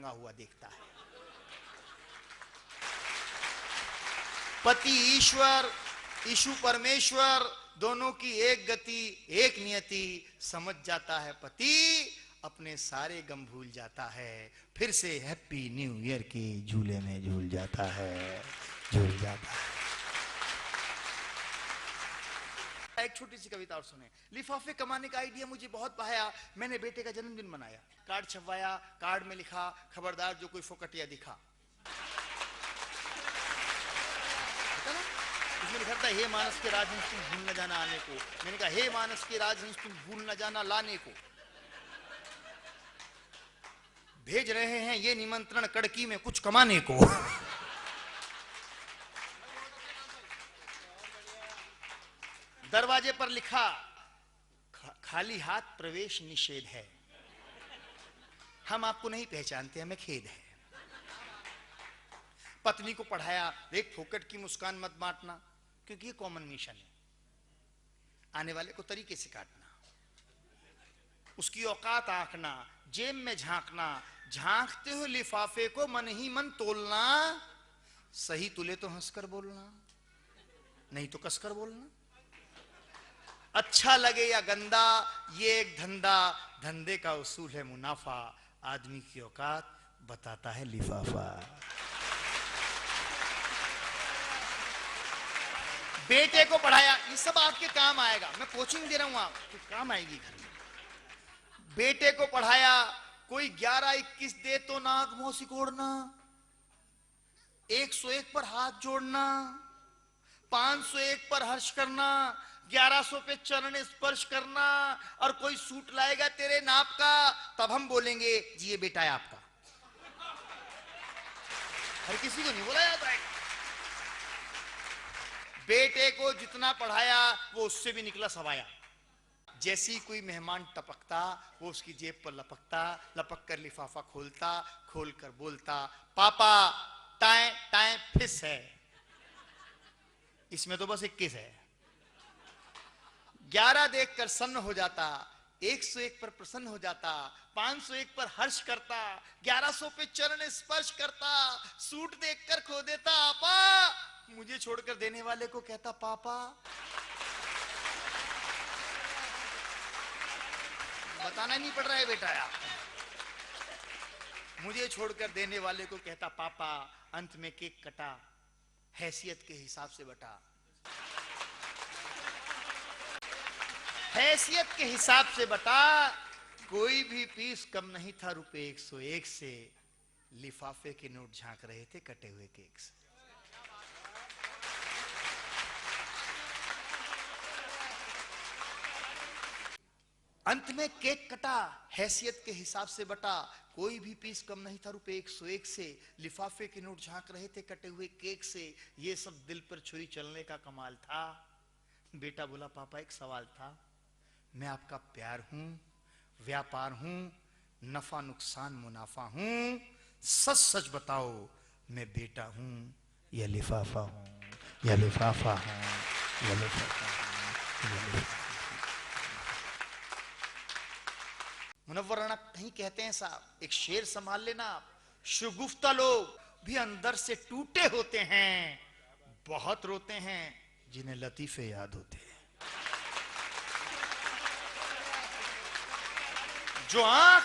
टंगा हुआ देखता है। पति ईश्वर, ईशु परमेश्वर, दोनों की एक गति, एक नियति। समझ जाता है पति, अपने सारे गम भूल जाता है, फिर से हैप्पी न्यू ईयर के झूले में झूल जाता है, झूल जाता है। एक छोटी सी कविता और सुने। लिफाफे कमाने का आइडिया मुझे बहुत भाया। मैंने बेटे का जन्मदिन मनाया, कार्ड छपवाया, कार्ड में लिखा, खबरदार जो कोई फोकटिया दिखा। उसमें लिखा था, हे मानस के राजहंस तुम भूल न जाना आने को। मैंने कहा, हे मानस के राजहंस तुम भूल न जाना लाने को। भेज रहे हैं ये निमंत्रण कड़की में कुछ कमाने को। दरवाजे पर लिखा, खाली हाथ प्रवेश निषेध है। हम आपको नहीं पहचानते, हमें खेद है। पत्नी को पढ़ाया, देख फोकट की मुस्कान मत बांटना, क्योंकि ये कॉमन मिशन है। आने वाले को तरीके से काटना, उसकी औकात आंकना, जेब में झांकना, झांकते हुए लिफाफे को मन ही मन तोलना। सही तुले तो हंसकर बोलना, नहीं तो कसकर बोलना। अच्छा लगे या गंदा, ये एक धंधा, धंधे का उसूल है मुनाफा। आदमी की औकात बताता है लिफाफा। बेटे को पढ़ाया, ये सब आपके काम आएगा। मैं कोचिंग दे रहा हूं, आप तो काम आएगी घर में। बेटे को पढ़ाया, कोई 11-21 दे तो नाक मुंह सिकोड़ना, 101 पर हाथ जोड़ना, 501 पर हर्ष करना, 1100 पे चरण स्पर्श करना। और कोई सूट लाएगा तेरे नाप का, तब हम बोलेंगे जी ये बेटा है आपका। हर किसी को नहीं बोला जाता है। बेटे को जितना पढ़ाया वो उससे भी निकला सवाया। जैसी कोई मेहमान टपकता, वो उसकी जेब पर लपकता, लपक कर लिफाफा खोलता, खोल कर बोलता, पापा टाइम टाइम फिस है। इसमें तो बस 21 है। 11 देखकर सन्न हो जाता, 101 पर प्रसन्न हो जाता, 501 पर हर्ष करता, 1100 पे चरण स्पर्श करता, सूट देखकर खो देता आपा, मुझे छोड़कर देने वाले को कहता पापा। बताना नहीं पड़ रहा है बेटा यार। मुझे छोड़कर देने वाले को कहता पापा। अंत में केक कटा, हैसियत के हिसाब से बटा। हैसियत के हिसाब से बटा। कोई भी पीस कम नहीं था रुपए 101 से। लिफाफे के नोट झांक रहे थे कटे हुए केक से। अंत में केक कटा, हैसियत के हिसाब से बटा। कोई भी पीस कम नहीं था रुपए 101 से। लिफाफे के नोट झांक रहे थे कटे हुए केक से। ये सब दिल पर छुरी चलने का कमाल था। बेटा बोला पापा एक सवाल था। मैं आपका प्यार हूं, व्यापार हूं, नफा नुकसान मुनाफा हूं। सच सच बताओ मैं बेटा हूं या लिफाफा हूं, या लिफाफा हूं, या लिफाफा हूं, या लिफाफा। मुनव्वर रौनक नहीं कहते हैं साहब, एक शेर संभाल लेना आप। शुगुफ्ता लोग भी अंदर से टूटे होते हैं, बहुत रोते हैं जिन्हें लतीफे याद होते हैं। जो आंख